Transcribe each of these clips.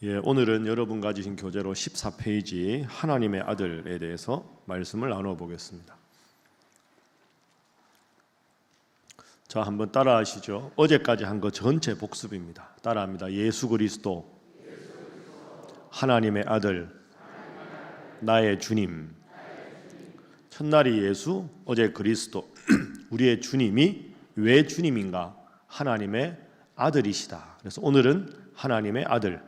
오늘은 여러분 가지신 교재로 14페이지 하나님의 아들에 대해서 말씀을 나누어 보겠습니다. 자, 한번 따라하시죠. 어제까지 한 거 전체 복습입니다. 따라합니다. 예수 그리스도 하나님의 아들, 나의 주님. 첫날이 예수, 어제 그리스도. 우리의 주님이 왜 주님인가? 하나님의 아들이시다. 그래서 오늘은 하나님의 아들,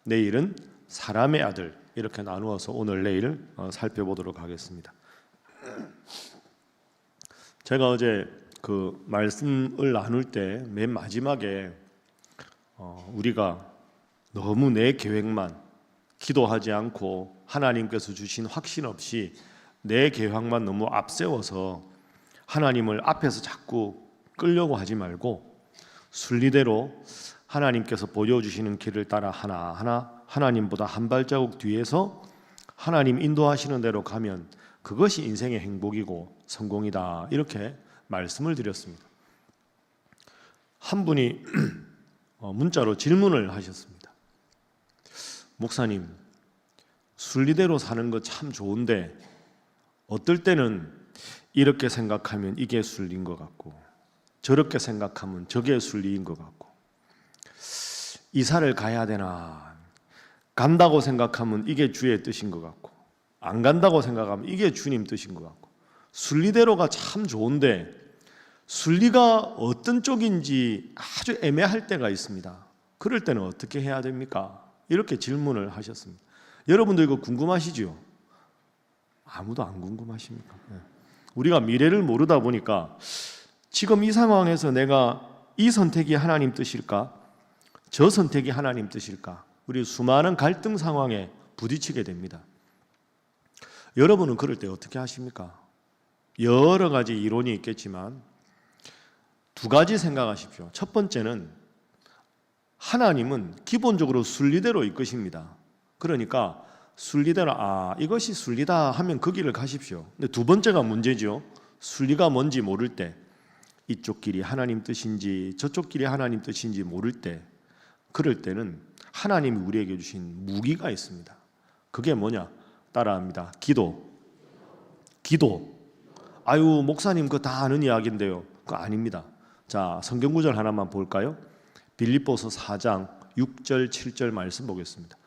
내일은 사람의 아들, 이렇게 나누어서 오늘 내일 살펴보도록 하겠습니다. 제가 어제 그 말씀을 나눌 때 맨 마지막에 우리가 너무 내 계획만 기도하지 않고 하나님께서 주신 확신 없이 내 계획만 너무 앞세워서 하나님을 앞에서 자꾸 끌려고 하지 말고 순리대로 하나님께서 보여주시는 길을 따라 하나하나 하나님보다 한 발자국 뒤에서 하나님 인도하시는 대로 가면 그것이 인생의 행복이고 성공이다, 이렇게 말씀을 드렸습니다. 한 분이 문자로 질문을 하셨습니다. 목사님, 순리대로 사는 거 참 좋은데 어떨 때는 이렇게 생각하면 이게 순리인 것 같고 저렇게 생각하면 저게 순리인 것 같고, 이사를 가야 되나, 간다고 생각하면 이게 주의 뜻인 것 같고 안 간다고 생각하면 이게 주님 뜻인 것 같고, 순리대로가 참 좋은데 순리가 어떤 쪽인지 아주 애매할 때가 있습니다. 그럴 때는 어떻게 해야 됩니까? 이렇게 질문을 하셨습니다. 여러분도 이거 궁금하시죠? 아무도 안 궁금하십니까? 우리가 미래를 모르다 보니까 지금 이 상황에서 내가 이 선택이 하나님 뜻일까? 저 선택이 하나님 뜻일까? 우리 수많은 갈등 상황에 부딪히게 됩니다. 여러분은 그럴 때 어떻게 하십니까? 여러 가지 이론이 있겠지만 두 가지 생각하십시오. 첫 번째는 하나님은 기본적으로 순리대로 이끄십니다. 그러니까 순리대로 이것이 순리다 하면 그 길을 가십시오. 근데 두 번째가 문제죠. 순리가 뭔지 모를 때, 이쪽 길이 하나님 뜻인지 저쪽 길이 하나님 뜻인지 모를 때, 그럴 때는 하나님이 우리에게 주신 무기가 있습니다. 그게 뭐냐? 따라합니다. 기도. 아유, 목사님 그거 다 아는 이야기인데요. 그거 아닙니다. 자, 성경 구절 하나만 볼까요? 빌립보서 4장 6절 7절 말씀 보겠습니다.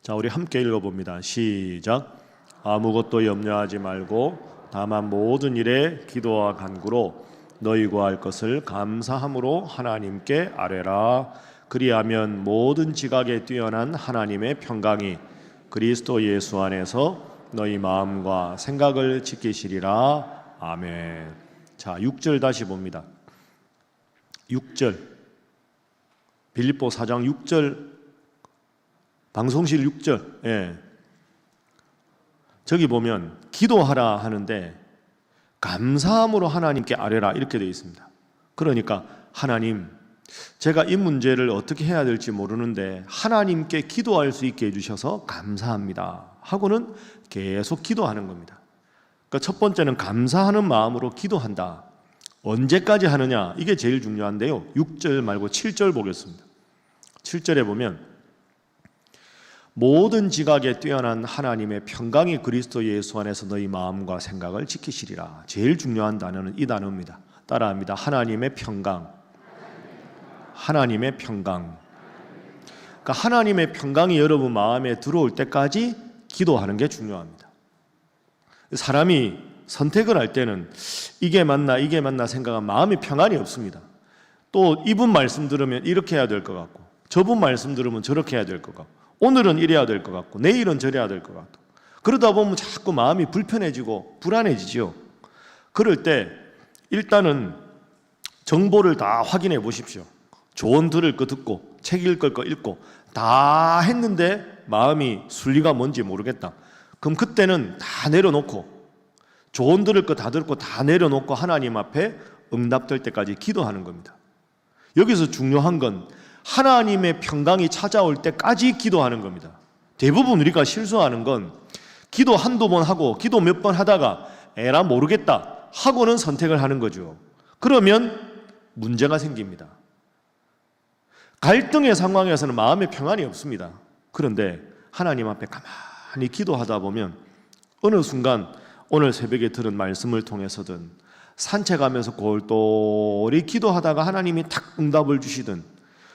자, 우리 함께 읽어봅니다. 시작. 아무것도 염려하지 말고 다만 모든 일에 기도와 간구로 너희 구할 것을 감사함으로 하나님께 아뢰라. 그리하면 모든 지각에 뛰어난 하나님의 평강이 그리스도 예수 안에서 너희 마음과 생각을 지키시리라. 아멘. 자, 6절 다시 봅니다. 6절. 빌립보 4장 6절. 방송실 6절. 저기 보면 기도하라 하는데 감사함으로 하나님께 아뢰라, 이렇게 되어 있습니다. 그러니까 하나님, 제가 이 문제를 어떻게 해야 될지 모르는데 하나님께 기도할 수 있게 해주셔서 감사합니다 하고는 계속 기도하는 겁니다. 그러니까 첫 번째는 감사하는 마음으로 기도한다. 언제까지 하느냐? 이게 제일 중요한데요. 6절 말고 7절 보겠습니다. 7절에 보면 모든 지각에 뛰어난 하나님의 평강이 그리스도 예수 안에서 너희 마음과 생각을 지키시리라. 제일 중요한 단어는 이 단어입니다. 따라합니다. 하나님의 평강. 하나님의 평강. 그러니까 하나님의 평강이 여러분 마음에 들어올 때까지 기도하는 게 중요합니다. 사람이 선택을 할 때는 이게 맞나 생각하면 마음에 평안이 없습니다. 또 이분 말씀 들으면 이렇게 해야 될 것 같고 저분 말씀 들으면 저렇게 해야 될 것 같고 오늘은 이래야 될 것 같고 내일은 저래야 될 것 같고, 그러다 보면 자꾸 마음이 불편해지고 불안해지죠. 그럴 때 일단은 정보를 다 확인해 보십시오. 조언 들을 거 듣고 책 읽을 거 읽고 다 했는데 마음이 순리가 뭔지 모르겠다. 그럼 그때는 다 내려놓고 조언 들을 거 다 듣고 다 내려놓고 하나님 앞에 응답될 때까지 기도하는 겁니다. 여기서 중요한 건 하나님의 평강이 찾아올 때까지 기도하는 겁니다. 대부분 우리가 실수하는 건 기도 한두 번 하고 기도 몇 번 하다가 에라 모르겠다 하고는 선택을 하는 거죠. 그러면 문제가 생깁니다. 갈등의 상황에서는 마음에 평안이 없습니다. 그런데 하나님 앞에 가만히 기도하다 보면 어느 순간 오늘 새벽에 들은 말씀을 통해서든 산책하면서 골똘히 기도하다가 하나님이 탁 응답을 주시든,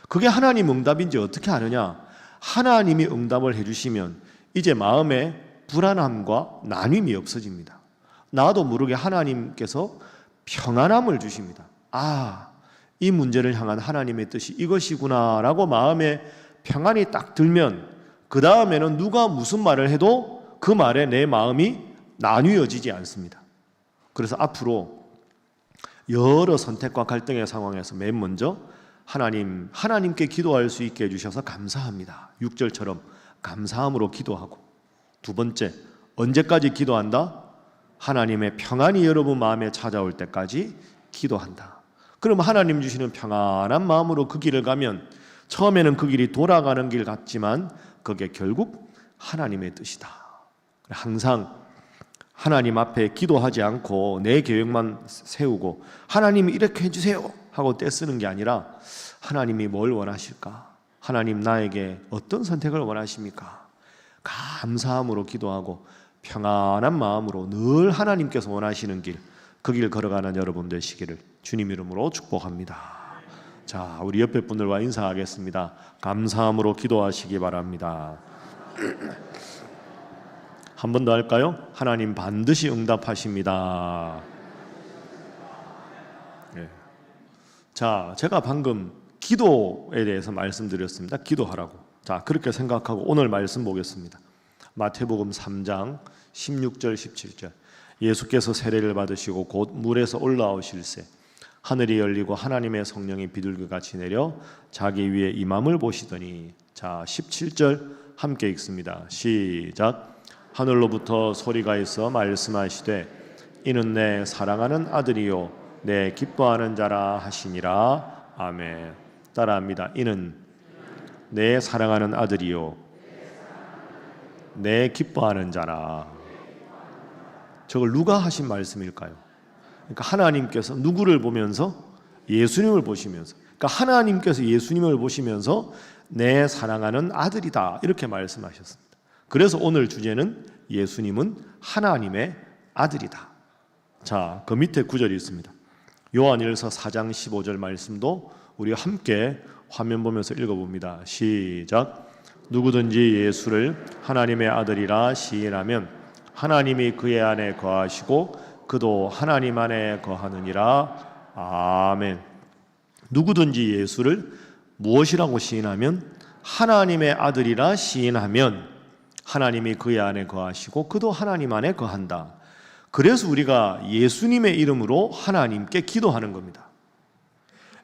그게 하나님 응답인지 어떻게 아느냐? 하나님이 응답을 해주시면 이제 마음에 불안함과 나눔이 없어집니다. 나도 모르게 하나님께서 평안함을 주십니다. 아, 이 문제를 향한 하나님의 뜻이 이것이구나 라고 마음에 평안이 딱 들면 그 다음에는 누가 무슨 말을 해도 그 말에 내 마음이 나뉘어지지 않습니다. 그래서 앞으로 여러 선택과 갈등의 상황에서 맨 먼저 하나님께 기도할 수 있게 해주셔서 감사합니다. 6절처럼 감사함으로 기도하고, 두 번째, 언제까지 기도한다? 하나님의 평안이 여러분 마음에 찾아올 때까지 기도한다. 그럼 하나님 주시는 평안한 마음으로 그 길을 가면 처음에는 그 길이 돌아가는 길 같지만 그게 결국 하나님의 뜻이다. 항상 하나님 앞에 기도하지 않고 내 계획만 세우고 하나님이 이렇게 해주세요 하고 떼쓰는 게 아니라 하나님이 뭘 원하실까? 하나님 나에게 어떤 선택을 원하십니까? 감사함으로 기도하고 평안한 마음으로 늘 하나님께서 원하시는 길, 그 길 걸어가는 여러분 되시기를 주님 이름으로 축복합니다. 자, 우리 옆에 분들과 인사하겠습니다. 감사함으로 기도하시기 바랍니다. 한 번 더 할까요? 하나님 반드시 응답하십니다. 네. 자, 제가 방금 기도에 대해서 말씀드렸습니다. 기도하라고. 자, 그렇게 생각하고 오늘 말씀 보겠습니다. 마태복음 3장 16절 17절. 예수께서 세례를 받으시고 곧 물에서 올라오실새 하늘이 열리고 하나님의 성령이 비둘기같이 내려 자기 위에 임함을 보시더니, 자 17절 함께 읽습니다. 시작. 하늘로부터 소리가 있어 말씀하시되 이는 내 사랑하는 아들이요 내 기뻐하는 자라 하시니라. 아멘. 따라합니다. 이는 내 사랑하는 아들이요 내 기뻐하는 자라. 저걸 누가 하신 말씀일까요? 그러니까 하나님께서 누구를 보면서? 예수님을 보시면서. 그러니까 하나님께서 예수님을 보시면서 내 사랑하는 아들이다 이렇게 말씀하셨습니다. 그래서 오늘 주제는 예수님은 하나님의 아들이다. 자, 그 밑에 구절이 있습니다. 요한일서 4장 15절 말씀도 우리 함께 화면 보면서 읽어봅니다. 시작. 누구든지 예수를 하나님의 아들이라 시인하면 하나님이 그의 안에 거하시고 그도 하나님 안에 거하느니라. 아멘. 누구든지 예수를 무엇이라고 시인하면? 하나님의 아들이라 시인하면 하나님이 그의 안에 거하시고 그도 하나님 안에 거한다. 그래서 우리가 예수님의 이름으로 하나님께 기도하는 겁니다.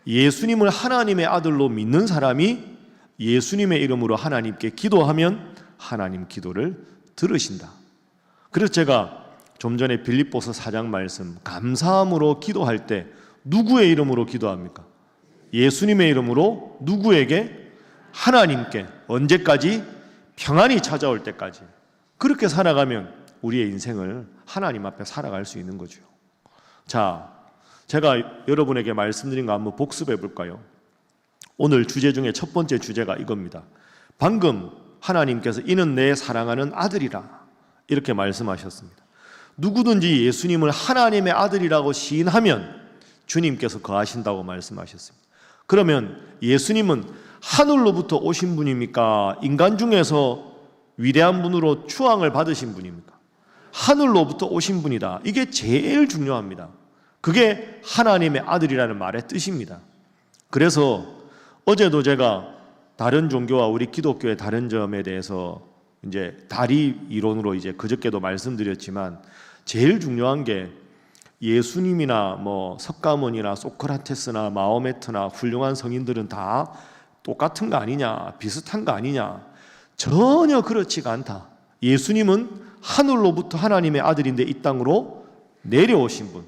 예수님을 하나님의 아들로 믿는 사람이 예수님의 이름으로 하나님께 기도하면 하나님 기도를 들으신다. 그래서 제가 좀 전에 빌립보서 4장 말씀, 감사함으로 기도할 때 누구의 이름으로 기도합니까? 예수님의 이름으로. 누구에게? 하나님께. 언제까지? 평안이 찾아올 때까지. 그렇게 살아가면 우리의 인생을 하나님 앞에 살아갈 수 있는 거죠. 자, 제가 여러분에게 말씀드린 거 한번 복습해 볼까요? 오늘 주제 중에 첫 번째 주제가 이겁니다. 방금 하나님께서 이는 내 사랑하는 아들이라 이렇게 말씀하셨습니다. 누구든지 예수님을 하나님의 아들이라고 시인하면 주님께서 거하신다고 말씀하셨습니다. 그러면 예수님은 하늘로부터 오신 분입니까? 인간 중에서 위대한 분으로 추앙을 받으신 분입니까? 하늘로부터 오신 분이다. 이게 제일 중요합니다. 그게 하나님의 아들이라는 말의 뜻입니다. 그래서 어제도 제가 다른 종교와 우리 기독교의 다른 점에 대해서 이제 다리 이론으로 이제 그저께도 말씀드렸지만 제일 중요한 게 예수님이나 뭐 석가모니나 소크라테스나 마호메트나 훌륭한 성인들은 다 똑같은 거 아니냐, 비슷한 거 아니냐. 전혀 그렇지가 않다. 예수님은 하늘로부터 하나님의 아들인데 이 땅으로 내려오신 분.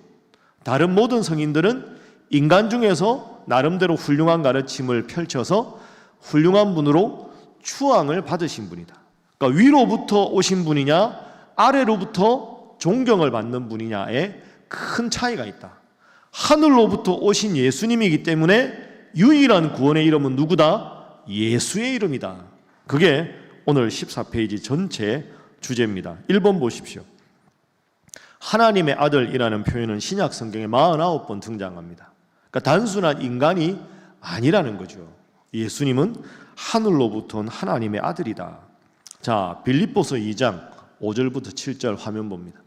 다른 모든 성인들은 인간 중에서 나름대로 훌륭한 가르침을 펼쳐서 훌륭한 분으로 추앙을 받으신 분이다. 그러니까 위로부터 오신 분이냐 아래로부터 존경을 받는 분이냐에 큰 차이가 있다. 하늘로부터 오신 예수님이기 때문에 유일한 구원의 이름은 누구다? 예수의 이름이다. 그게 오늘 14페이지 전체 주제입니다. 1번 보십시오. 하나님의 아들이라는 표현은 신약 성경에 49번 등장합니다. 그러니까 단순한 인간이 아니라는 거죠. 예수님은 하늘로부터 온 하나님의 아들이다. 자, 빌립보서 2장 5절부터 7절 화면 봅니다.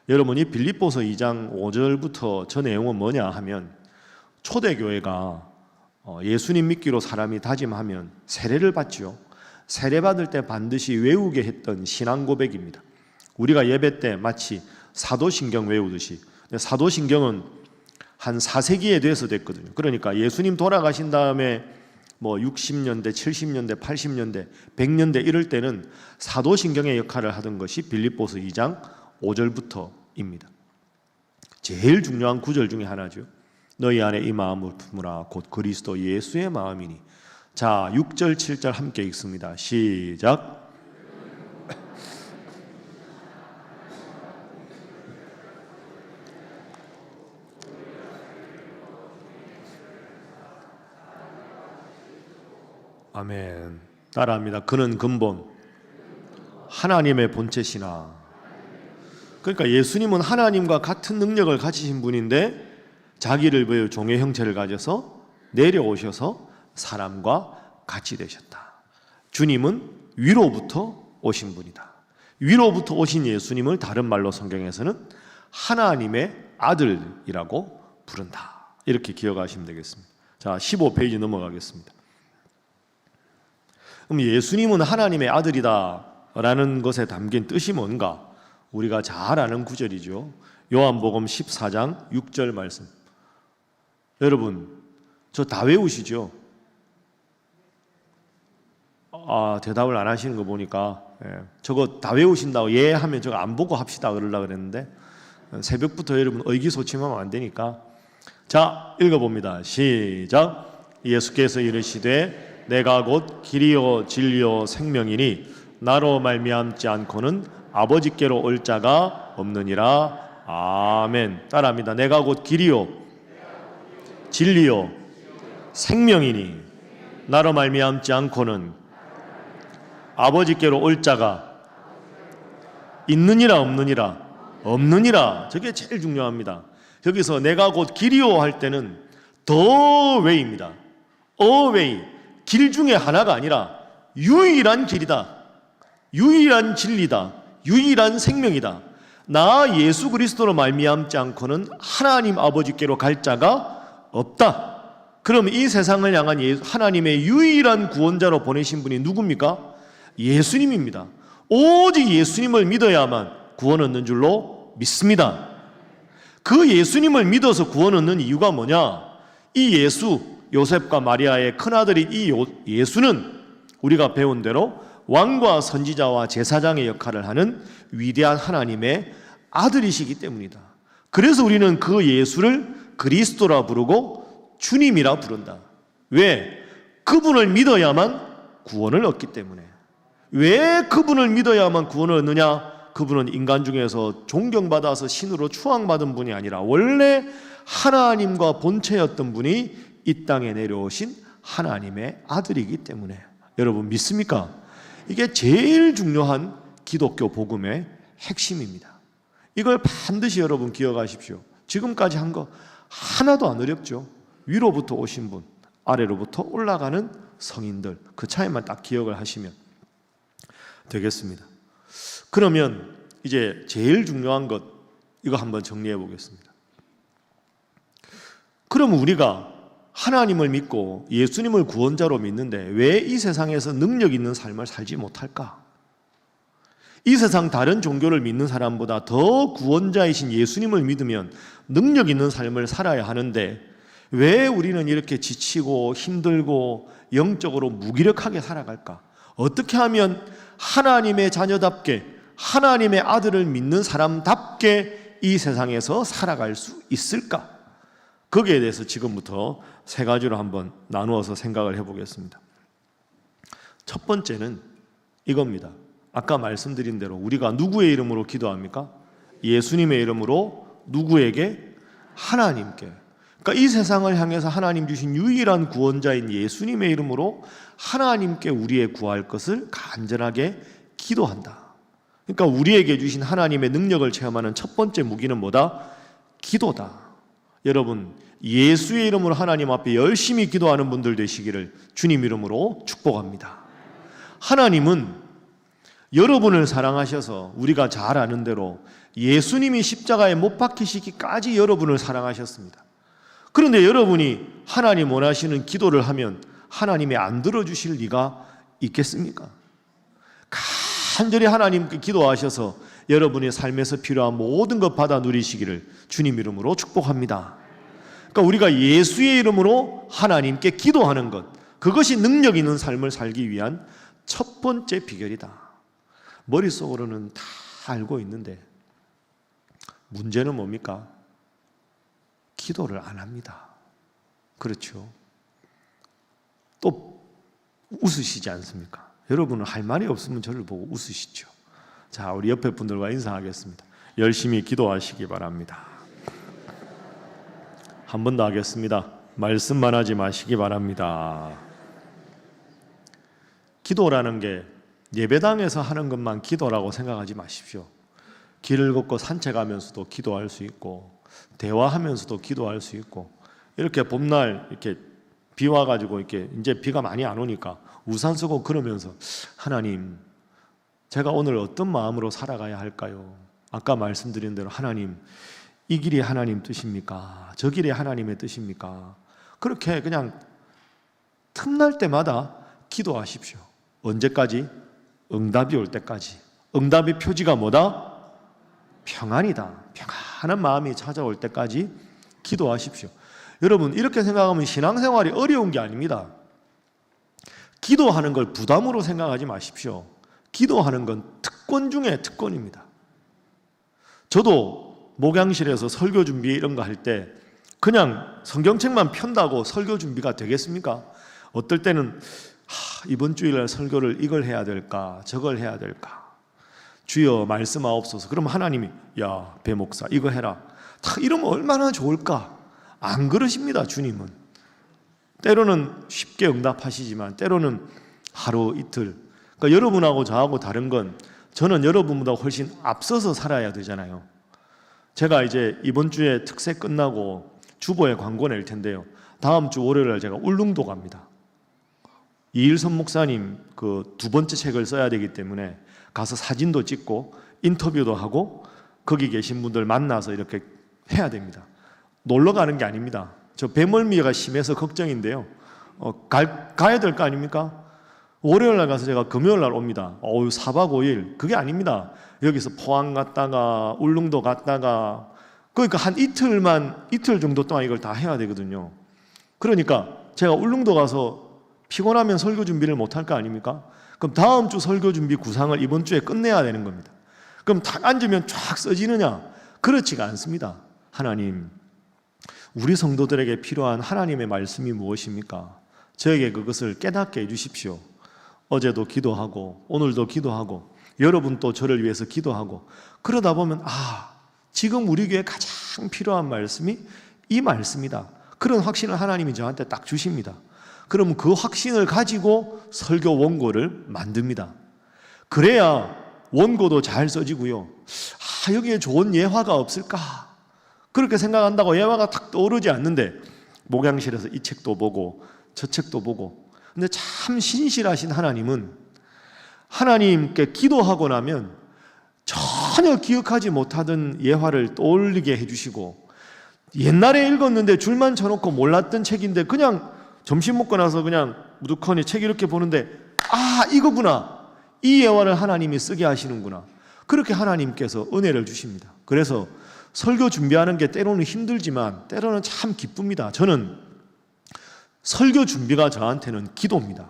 여러분이 빌립보서 2장 5절부터 저 내용은 뭐냐 하면 초대교회가 예수님 믿기로 사람이 다짐하면 세례를 받죠. 세례받을 때 반드시 외우게 했던 신앙 고백입니다. 우리가 예배 때 마치 사도신경 외우듯이, 사도신경은 한 4세기에 돼서 됐거든요. 그러니까 예수님 돌아가신 다음에 뭐 60년대, 70년대, 80년대, 100년대 이럴 때는 사도신경의 역할을 하던 것이 빌립보서 2장 5절부터입니다. 제일 중요한 구절 중에 하나죠. 너희 안에 이 마음을 품으라 곧 그리스도 예수의 마음이니. 자, 6절 7절 함께 읽습니다. 시작. 아멘. 따라합니다. 그는 근본 하나님의 본체시나. 그러니까 예수님은 하나님과 같은 능력을 가지신 분인데 자기를 위해 종의 형체를 가져서 내려오셔서 사람과 같이 되셨다. 주님은 위로부터 오신 분이다. 위로부터 오신 예수님을 다른 말로 성경에서는 하나님의 아들이라고 부른다. 이렇게 기억하시면 되겠습니다. 자, 15페이지 넘어가겠습니다. 그럼 예수님은 하나님의 아들이다 라는 것에 담긴 뜻이 뭔가? 우리가 잘 아는 구절이죠. 요한복음 14장 6절 말씀. 여러분, 저 다 외우시죠? 대답을 안 하시는 거 보니까 저거 다 외우신다고 예 하면 저거 안 보고 합시다 그러려고 그랬는데 새벽부터 여러분 의기소침하면 안 되니까. 자, 읽어봅니다. 시작. 예수께서 이르시되 내가 곧 길이요 진리요 생명이니 나로 말미암지 않고는 아버지께로 올 자가 없느니라. 아멘. 따라합니다. 내가 곧 길이요 진리요 생명이니 나로 말미암지 않고는 아버지께로 올 자가 있느니라 없느니라? 없느니라. 저게 제일 중요합니다. 여기서 내가 곧 길이요 할 때는 더 웨이입니다. 어웨이. 길 중에 하나가 아니라 유일한 길이다. 유일한 진리다. 유일한 생명이다. 나 예수 그리스도로 말미암지 않고는 하나님 아버지께로 갈 자가 없다. 그럼 이 세상을 향한 하나님의 유일한 구원자로 보내신 분이 누굽니까? 예수님입니다. 오직 예수님을 믿어야만 구원 얻는 줄로 믿습니다. 그 예수님을 믿어서 구원 얻는 이유가 뭐냐? 이 예수, 요셉과 마리아의 큰아들인 이 예수는 우리가 배운 대로 왕과 선지자와 제사장의 역할을 하는 위대한 하나님의 아들이시기 때문이다. 그래서 우리는 그 예수를 그리스도라 부르고 주님이라 부른다. 왜? 그분을 믿어야만 구원을 얻기 때문에. 왜 그분을 믿어야만 구원을 얻느냐? 그분은 인간 중에서 존경받아서 신으로 추앙받은 분이 아니라 원래 하나님과 본체였던 분이 이 땅에 내려오신 하나님의 아들이기 때문에. 여러분 믿습니까? 이게 제일 중요한 기독교 복음의 핵심입니다. 이걸 반드시 여러분 기억하십시오. 지금까지 한 거 하나도 안 어렵죠. 위로부터 오신 분, 아래로부터 올라가는 성인들, 그 차이만 딱 기억을 하시면 되겠습니다. 그러면 이제 제일 중요한 것 이거 한번 정리해 보겠습니다. 그럼 우리가 하나님을 믿고 예수님을 구원자로 믿는데 왜 이 세상에서 능력 있는 삶을 살지 못할까? 이 세상 다른 종교를 믿는 사람보다 더 구원자이신 예수님을 믿으면 능력 있는 삶을 살아야 하는데 왜 우리는 이렇게 지치고 힘들고 영적으로 무기력하게 살아갈까? 어떻게 하면 하나님의 자녀답게 하나님의 아들을 믿는 사람답게 이 세상에서 살아갈 수 있을까? 거기에 대해서 지금부터 세 가지로 한번 나누어서 생각을 해보겠습니다. 첫 번째는 이겁니다. 아까 말씀드린 대로 우리가 누구의 이름으로 기도합니까? 예수님의 이름으로 누구에게? 하나님께. 그러니까 이 세상을 향해서 하나님 주신 유일한 구원자인 예수님의 이름으로 하나님께 우리의 구할 것을 간절하게 기도한다. 그러니까 우리에게 주신 하나님의 능력을 체험하는 첫 번째 무기는 뭐다? 기도다. 여러분, 예수의 이름으로 하나님 앞에 열심히 기도하는 분들 되시기를 주님 이름으로 축복합니다. 하나님은 여러분을 사랑하셔서 우리가 잘 아는 대로 예수님이 십자가에 못 박히시기까지 여러분을 사랑하셨습니다. 그런데 여러분이 하나님 원하시는 기도를 하면 하나님이 안 들어주실 리가 있겠습니까? 간절히 하나님께 기도하셔서 여러분의 삶에서 필요한 모든 것 받아 누리시기를 주님 이름으로 축복합니다. 그러니까 우리가 예수의 이름으로 하나님께 기도하는 것, 그것이 능력 있는 삶을 살기 위한 첫 번째 비결이다. 머릿속으로는 다 알고 있는데 문제는 뭡니까? 기도를 안 합니다. 그렇죠? 또 웃으시지 않습니까? 여러분은 할 말이 없으면 저를 보고 웃으시죠. 자, 우리 옆에 분들과 인사하겠습니다. 열심히 기도하시기 바랍니다. 한 번 더 하겠습니다. 말씀만 하지 마시기 바랍니다. 기도라는 게 예배당에서 하는 것만 기도라고 생각하지 마십시오. 길을 걷고 산책하면서도 기도할 수 있고, 대화하면서도 기도할 수 있고, 이렇게 봄날 이렇게 비 와가지고 이렇게 이제 비가 많이 안 오니까 우산 쓰고 그러면서 하나님, 제가 오늘 어떤 마음으로 살아가야 할까요? 아까 말씀드린 대로 하나님, 이 길이 하나님 뜻입니까? 저 길이 하나님의 뜻입니까? 그렇게 그냥 틈날 때마다 기도하십시오. 언제까지? 응답이 올 때까지. 응답의 표지가 뭐다? 평안이다. 평안한 마음이 찾아올 때까지 기도하십시오. 여러분, 이렇게 생각하면 신앙생활이 어려운 게 아닙니다. 기도하는 걸 부담으로 생각하지 마십시오. 기도하는 건 특권 중에 특권입니다. 저도 목양실에서 설교 준비 이런 거 할 때 그냥 성경책만 편다고 설교 준비가 되겠습니까? 어떨 때는 이번 주일날 설교를 이걸 해야 될까 저걸 해야 될까, 주여 말씀하옵소서. 그럼 하나님이 야 배 목사 이거 해라, 이러면 얼마나 좋을까. 안 그러십니다. 주님은 때로는 쉽게 응답하시지만 때로는 하루 이틀. 그러니까 여러분하고 저하고 다른 건 저는 여러분보다 훨씬 앞서서 살아야 되잖아요. 제가 이제 이번 주에 특세 끝나고 주보에 광고 낼 텐데요, 다음 주 월요일에 제가 울릉도 갑니다. 이일선 목사님 그 두 번째 책을 써야 되기 때문에 가서 사진도 찍고 인터뷰도 하고 거기 계신 분들 만나서 이렇게 해야 됩니다. 놀러 가는 게 아닙니다. 저 배멀미가 심해서 걱정인데요, 가야 될 거 아닙니까? 월요일 날 가서 제가 금요일 날 옵니다. 4박 5일 그게 아닙니다. 여기서 포항 갔다가 울릉도 갔다가, 그러니까 한 이틀 정도 동안 이걸 다 해야 되거든요. 그러니까 제가 울릉도 가서 피곤하면 설교 준비를 못 할 거 아닙니까? 그럼 다음 주 설교 준비 구상을 이번 주에 끝내야 되는 겁니다. 그럼 딱 앉으면 쫙 써지느냐? 그렇지가 않습니다. 하나님, 우리 성도들에게 필요한 하나님의 말씀이 무엇입니까? 저에게 그것을 깨닫게 해주십시오. 어제도 기도하고 오늘도 기도하고 여러분 또 저를 위해서 기도하고, 그러다 보면 지금 우리 교회에 가장 필요한 말씀이 이 말씀이다. 그런 확신을 하나님이 저한테 딱 주십니다. 그러면 그 확신을 가지고 설교 원고를 만듭니다. 그래야 원고도 잘 써지고요. 여기에 좋은 예화가 없을까? 그렇게 생각한다고 예화가 탁 떠오르지 않는데 목양실에서 이 책도 보고 저 책도 보고. 근데 참 신실하신 하나님은 하나님께 기도하고 나면 전혀 기억하지 못하던 예화를 떠올리게 해주시고, 옛날에 읽었는데 줄만 쳐놓고 몰랐던 책인데 그냥 점심 먹고 나서 그냥 무두커니 책 이렇게 보는데 이거구나, 이 예화를 하나님이 쓰게 하시는구나. 그렇게 하나님께서 은혜를 주십니다. 그래서 설교 준비하는 게 때로는 힘들지만 때로는 참 기쁩니다. 저는 설교 준비가 저한테는 기도입니다.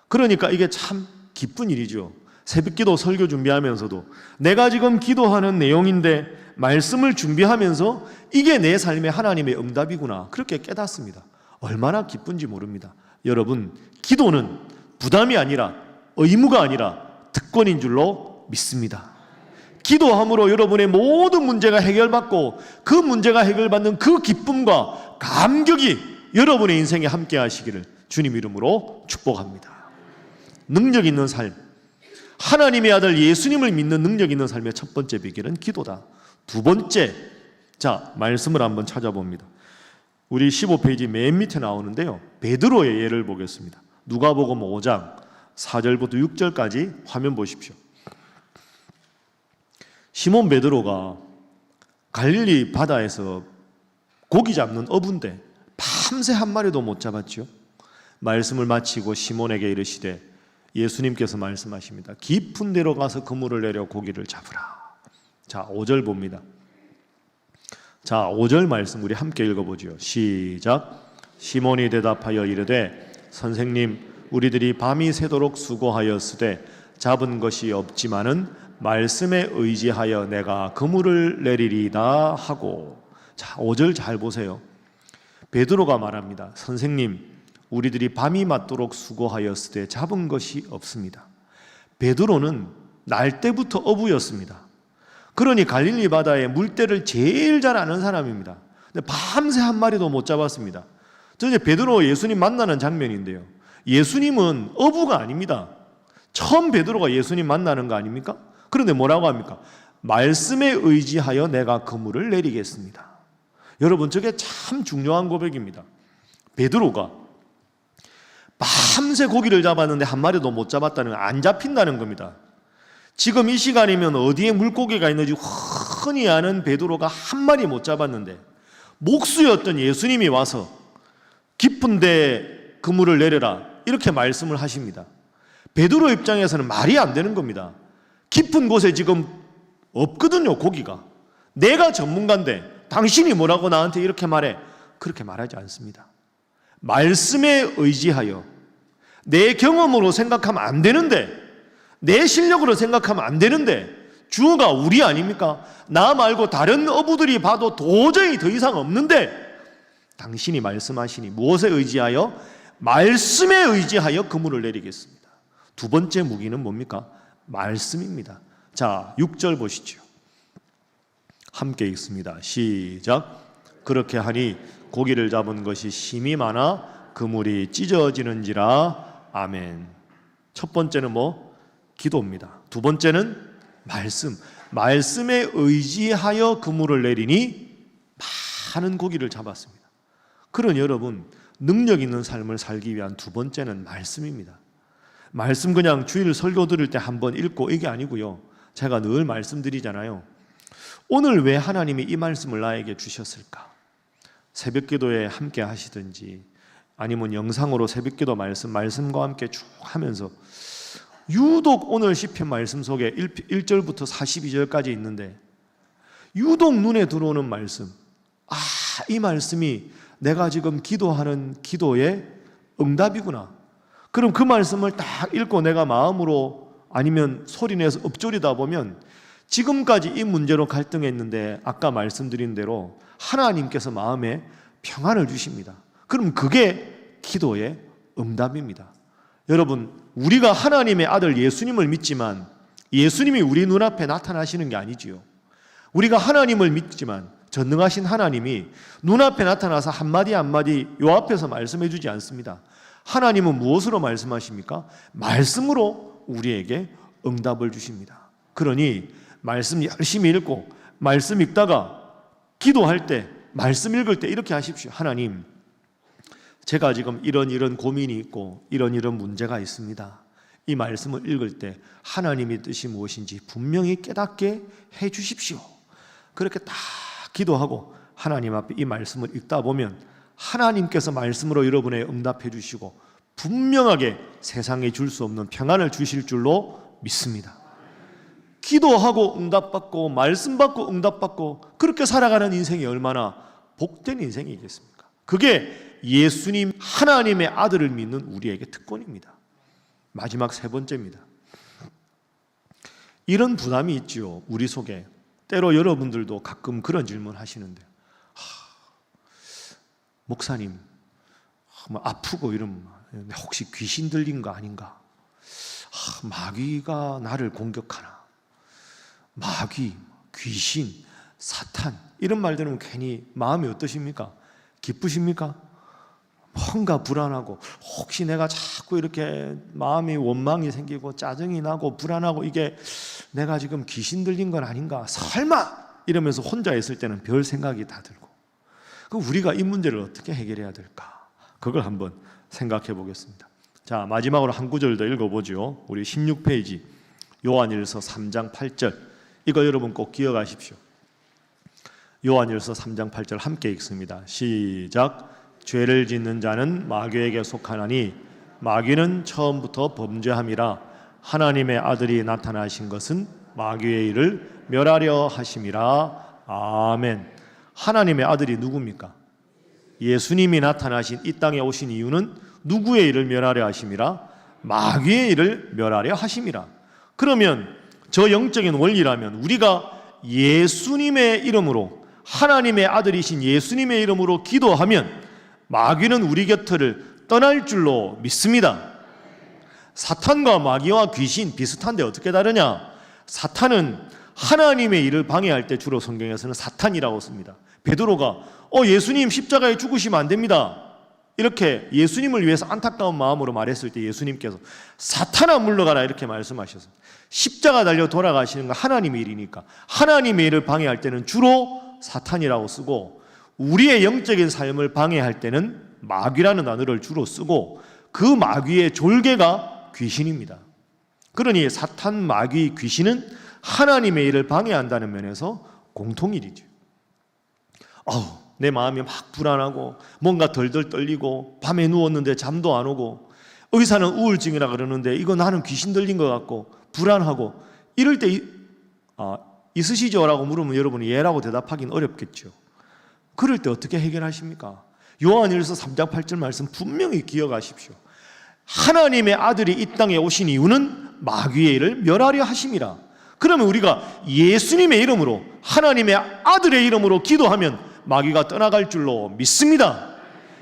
그러니까 이게 참 기쁜 일이죠. 새벽기도 설교 준비하면서도 내가 지금 기도하는 내용인데 말씀을 준비하면서 이게 내 삶의 하나님의 응답이구나, 그렇게 깨닫습니다. 얼마나 기쁜지 모릅니다. 여러분, 기도는 부담이 아니라 의무가 아니라 특권인 줄로 믿습니다. 기도함으로 여러분의 모든 문제가 해결받고 그 문제가 해결받는 그 기쁨과 감격이 여러분의 인생에 함께 하시기를 주님 이름으로 축복합니다. 능력 있는 삶, 하나님의 아들 예수님을 믿는 능력 있는 삶의 첫 번째 비결은 기도다. 두 번째, 자, 말씀을 한번 찾아봅니다. 우리 15페이지 맨 밑에 나오는데요, 베드로의 예를 보겠습니다. 누가복음 5장 4절부터 6절까지 화면 보십시오. 시몬 베드로가 갈릴리 바다에서 고기 잡는 어부인데 밤새 한 마리도 못 잡았죠. 말씀을 마치고 시몬에게 이르시되, 예수님께서 말씀하십니다. 깊은 데로 가서 그물을 내려 고기를 잡으라. 자, 5절 봅니다. 자, 5절 말씀 우리 함께 읽어보죠. 시작. 시몬이 대답하여 이르되, 선생님, 우리들이 밤이 새도록 수고하였으되 잡은 것이 없지만은 말씀에 의지하여 내가 그물을 내리리다 하고. 자, 5절 잘 보세요. 베드로가 말합니다. 선생님, 우리들이 밤이 맞도록 수고하였으되 잡은 것이 없습니다. 베드로는 날 때부터 어부였습니다. 그러니 갈릴리 바다의 물때를 제일 잘 아는 사람입니다. 근데 밤새 한 마리도 못 잡았습니다. 저 이제 베드로 예수님 만나는 장면인데요, 예수님은 어부가 아닙니다. 처음 베드로가 예수님 만나는 거 아닙니까? 그런데 뭐라고 합니까? 말씀에 의지하여 내가 그물을 내리겠습니다. 여러분, 저게 참 중요한 고백입니다. 베드로가 밤새 고기를 잡았는데 한 마리도 못 잡았다는 건 안 잡힌다는 겁니다. 지금 이 시간이면 어디에 물고기가 있는지 흔히 아는 베드로가 한 마리 못 잡았는데 목수였던 예수님이 와서 깊은 데 그물을 내려라 이렇게 말씀을 하십니다. 베드로 입장에서는 말이 안 되는 겁니다. 깊은 곳에 지금 없거든요, 고기가. 내가 전문가인데 당신이 뭐라고 나한테 이렇게 말해? 그렇게 말하지 않습니다. 말씀에 의지하여, 내 경험으로 생각하면 안 되는데, 내 실력으로 생각하면 안 되는데, 주어가 우리 아닙니까? 나 말고 다른 어부들이 봐도 도저히 더 이상 없는데 당신이 말씀하시니 무엇에 의지하여? 말씀에 의지하여 그물을 내리겠습니다. 두 번째 무기는 뭡니까? 말씀입니다. 자, 6절 보시죠. 함께 읽습니다. 시작. 그렇게 하니 고기를 잡은 것이 심히 많아 그물이 찢어지는지라. 아멘. 첫 번째는 뭐? 기도입니다. 두 번째는 말씀. 말씀에 의지하여 그물을 내리니 많은 고기를 잡았습니다. 그러니 여러분, 능력 있는 삶을 살기 위한 두 번째는 말씀입니다. 말씀 그냥 주일 설교 들을 때 한번 읽고 이게 아니고요, 제가 늘 말씀드리잖아요. 오늘 왜 하나님이 이 말씀을 나에게 주셨을까? 새벽기도에 함께 하시든지 아니면 영상으로 새벽기도 말씀과 함께 쭉 하면서 유독 오늘 시편 말씀 속에 1절부터 42절까지 있는데 유독 눈에 들어오는 말씀, 이 말씀이 내가 지금 기도하는 기도의 응답이구나. 그럼 그 말씀을 딱 읽고 내가 마음으로 아니면 소리내서 읊조리다 보면 지금까지 이 문제로 갈등했는데 아까 말씀드린 대로 하나님께서 마음에 평안을 주십니다. 그럼 그게 기도의 응답입니다. 여러분, 우리가 하나님의 아들 예수님을 믿지만 예수님이 우리 눈앞에 나타나시는 게 아니지요. 우리가 하나님을 믿지만 전능하신 하나님이 눈앞에 나타나서 한마디 한마디 요 앞에서 말씀해 주지 않습니다. 하나님은 무엇으로 말씀하십니까? 말씀으로 우리에게 응답을 주십니다. 그러니 말씀 열심히 읽고 말씀 읽다가 기도할 때, 말씀 읽을 때 이렇게 하십시오. 하나님, 제가 지금 이런 고민이 있고 이런 문제가 있습니다. 이 말씀을 읽을 때 하나님의 뜻이 무엇인지 분명히 깨닫게 해 주십시오. 그렇게 딱 기도하고 하나님 앞에 이 말씀을 읽다 보면 하나님께서 말씀으로 여러분의 응답해 주시고 분명하게 세상에 줄 수 없는 평안을 주실 줄로 믿습니다. 기도하고 응답받고 말씀 받고 응답받고 그렇게 살아가는 인생이 얼마나 복된 인생이겠습니까? 그게 예수님 하나님의 아들을 믿는 우리에게 특권입니다. 마지막 세 번째입니다. 이런 부담이 있지요, 우리 속에. 때로 여러분들도 가끔 그런 질문 하시는데, 목사님, 아프고 이러면 혹시 귀신 들린 거 아닌가? 마귀가 나를 공격하나? 마귀, 귀신, 사탄 이런 말 들으면 괜히 마음이 어떠십니까? 기쁘십니까? 뭔가 불안하고 혹시 내가 자꾸 이렇게 마음이 원망이 생기고 짜증이 나고 불안하고 이게 내가 지금 귀신 들린 건 아닌가? 설마! 이러면서 혼자 있을 때는 별 생각이 다 들고 우리가 이 문제를 어떻게 해결해야 될까? 그걸 한번 생각해 보겠습니다. 자, 마지막으로 한 구절 더 읽어보죠. 우리 16페이지 요한일서 3장 8절 이거 여러분 꼭 기억하십시오. 요한일서 3장 8절 함께 읽습니다. 시작. 죄를 짓는 자는 마귀에게 속하나니 마귀는 처음부터 범죄함이라 하나님의 아들이 나타나신 것은 마귀의 일을 멸하려 하심이라. 아멘. 하나님의 아들이 누굽니까? 예수님이 나타나신 이 땅에 오신 이유는 누구의 일을 멸하려 하심이라? 마귀의 일을 멸하려 하심이라. 그러면 저 영적인 원리라면 우리가 예수님의 이름으로 하나님의 아들이신 예수님의 이름으로 기도하면 마귀는 우리 곁을 떠날 줄로 믿습니다. 사탄과 마귀와 귀신 비슷한데 어떻게 다르냐? 사탄은 하나님의 일을 방해할 때 주로 성경에서는 사탄이라고 씁니다. 베드로가 예수님 십자가에 죽으시면 안 됩니다, 이렇게 예수님을 위해서 안타까운 마음으로 말했을 때 예수님께서 사탄아 물러가라 이렇게 말씀하셔서 십자가 달려 돌아가시는 건 하나님의 일이니까 하나님의 일을 방해할 때는 주로 사탄이라고 쓰고 우리의 영적인 삶을 방해할 때는 마귀라는 단어를 주로 쓰고 그 마귀의 졸개가 귀신입니다. 그러니 사탄, 마귀, 귀신은 하나님의 일을 방해한다는 면에서 공통일이죠. 내 마음이 막 불안하고 뭔가 덜덜 떨리고 밤에 누웠는데 잠도 안 오고 의사는 우울증이라 그러는데 이거 나는 귀신 들린 것 같고 불안하고 이럴 때 있으시죠? 라고 물으면 여러분이 예라고 대답하기는 어렵겠죠. 그럴 때 어떻게 해결하십니까? 요한일서 3장 8절 말씀 분명히 기억하십시오. 하나님의 아들이 이 땅에 오신 이유는 마귀의 일을 멸하려 하심이라. 그러면 우리가 예수님의 이름으로 하나님의 아들의 이름으로 기도하면 마귀가 떠나갈 줄로 믿습니다.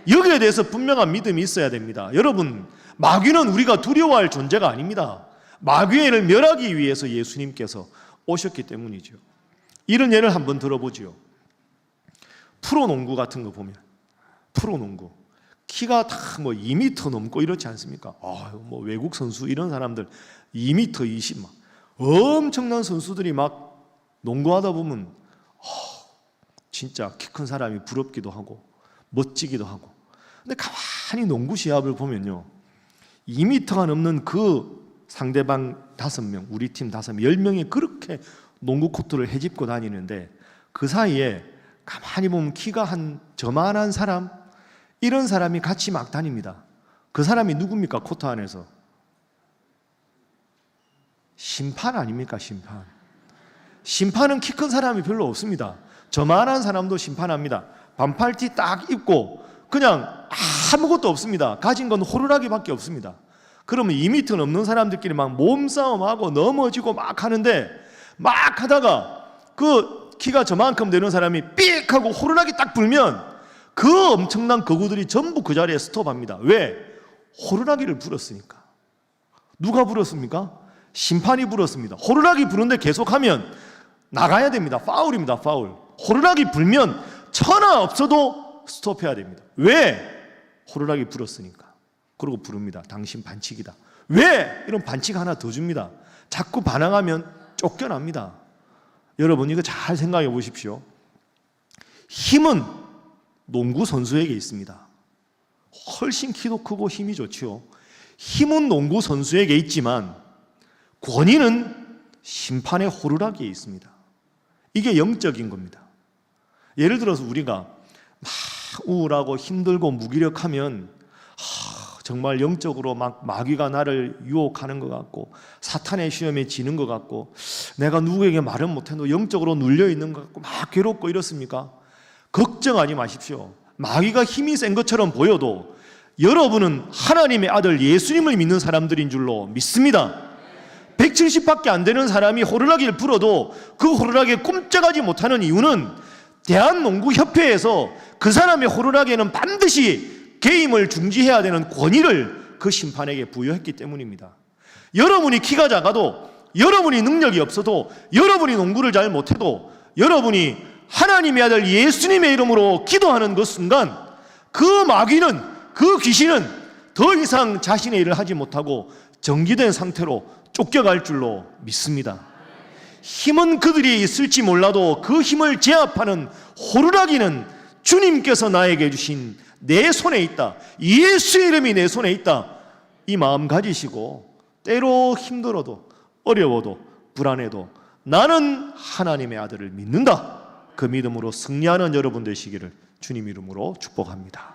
여기에 대해서 분명한 믿음이 있어야 됩니다. 여러분, 마귀는 우리가 두려워할 존재가 아닙니다. 마귀의 일을 멸하기 위해서 예수님께서 오셨기 때문이죠. 이런 예를 한번 들어보지요. 프로농구 같은 거 보면 프로농구 키가 다 2m 넘고 이렇지 않습니까? 외국 선수 이런 사람들 2m 20 막 엄청난 선수들이 막 농구하다 보면 진짜 키 큰 사람이 부럽기도 하고 멋지기도 하고. 근데 가만히 농구 시합을 보면요, 2m가 넘는 그 상대방 5명, 우리 팀 5명, 10명이 그렇게 농구 코트를 헤집고 다니는데 그 사이에 가만히 보면 키가 한 저만한 사람, 이런 사람이 같이 막 다닙니다. 그 사람이 누굽니까? 코트 안에서 심판 아닙니까? 심판은 키 큰 사람이 별로 없습니다. 저만한 사람도 심판합니다. 반팔티 딱 입고 그냥 아무것도 없습니다. 가진 건 호루라기밖에 없습니다. 그러면 2m 넘는 사람들끼리 막 몸싸움하고 넘어지고 막 하는데 막 하다가 그 키가 저만큼 되는 사람이 삑 하고 호루라기 딱 불면 그 엄청난 거구들이 전부 그 자리에 스톱합니다. 왜? 호루라기를 불었으니까. 누가 불었습니까? 심판이 불었습니다. 호루라기 부는데 계속하면 나가야 됩니다. 파울입니다. 파울. 호루라기 불면 천하 없어도 스톱해야 됩니다. 왜? 호루라기 불었으니까. 그러고 부릅니다. 당신 반칙이다. 왜? 이런 반칙 하나 더 줍니다. 자꾸 반항하면 쫓겨납니다. 여러분, 이거 잘 생각해 보십시오. 힘은 농구 선수에게 있습니다. 훨씬 키도 크고 힘이 좋지요. 힘은 농구 선수에게 있지만 권위는 심판의 호루라기에 있습니다. 이게 영적인 겁니다. 예를 들어서 우리가 막 우울하고 힘들고 무기력하면 정말 영적으로 막 마귀가 나를 유혹하는 것 같고 사탄의 시험에 지는 것 같고 내가 누구에게 말은 못해도 영적으로 눌려있는 것 같고 막 괴롭고 이렇습니까? 걱정하지 마십시오. 마귀가 힘이 센 것처럼 보여도 여러분은 하나님의 아들 예수님을 믿는 사람들인 줄로 믿습니다. 170밖에 안 되는 사람이 호루라기를 불어도 그 호루라기에 꼼짝하지 못하는 이유는 대한농구협회에서 그 사람의 호루라기에는 반드시 게임을 중지해야 되는 권위를 그 심판에게 부여했기 때문입니다. 여러분이 키가 작아도, 여러분이 능력이 없어도, 여러분이 농구를 잘 못해도, 여러분이 하나님의 아들 예수님의 이름으로 기도하는 그 순간 그 마귀는, 그 귀신은 더 이상 자신의 일을 하지 못하고 정지된 상태로 쫓겨갈 줄로 믿습니다. 힘은 그들이 있을지 몰라도 그 힘을 제압하는 호루라기는 주님께서 나에게 주신 내 손에 있다. 예수의 이름이 내 손에 있다. 이 마음 가지시고 때로 힘들어도 어려워도 불안해도 나는 하나님의 아들을 믿는다. 그 믿음으로 승리하는 여러분 되시기를 주님 이름으로 축복합니다.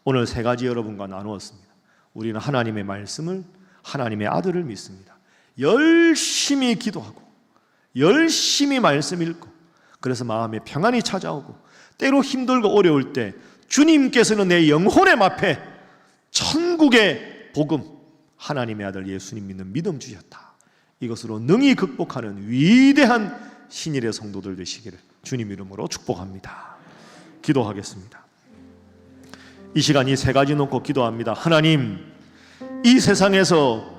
오늘 세 가지 여러분과 나누었습니다. 우리는 하나님의 말씀을, 하나님의 아들을 믿습니다. 열심히 기도하고 열심히 말씀 읽고 그래서 마음에 평안이 찾아오고 때로 힘들고 어려울 때 주님께서는 내 영혼의 마패 천국의 복음 하나님의 아들 예수님 믿는 믿음 주셨다. 이것으로 능히 극복하는 위대한 신일의 성도들 되시기를 주님 이름으로 축복합니다. 기도하겠습니다. 이 시간 이 세 가지 놓고 기도합니다. 하나님, 이 세상에서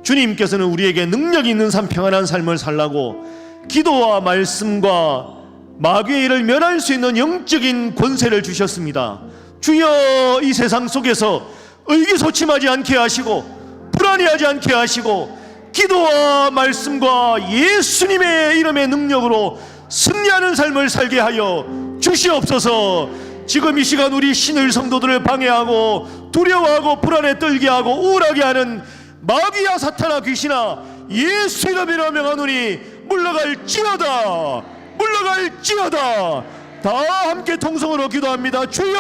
주님께서는 우리에게 능력 있는 삶, 평안한 삶을 살라고 기도와 말씀과 마귀의 일을 멸할 수 있는 영적인 권세를 주셨습니다. 주여, 이 세상 속에서 의기소침하지 않게 하시고 불안해하지 않게 하시고 기도와 말씀과 예수님의 이름의 능력으로 승리하는 삶을 살게 하여 주시옵소서. 지금 이 시간 우리 신의 성도들을 방해하고 두려워하고 불안에 떨게 하고 우울하게 하는 마귀야 사탄아 귀신아 예수 이름으로 명하노니 물러갈지어다, 물러갈지어다. 다 함께 통성으로 기도합니다. 주여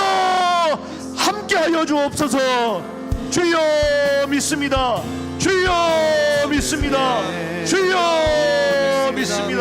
함께하여 주옵소서. 주여 믿습니다. 주여 믿습니다. 주여 믿습니다.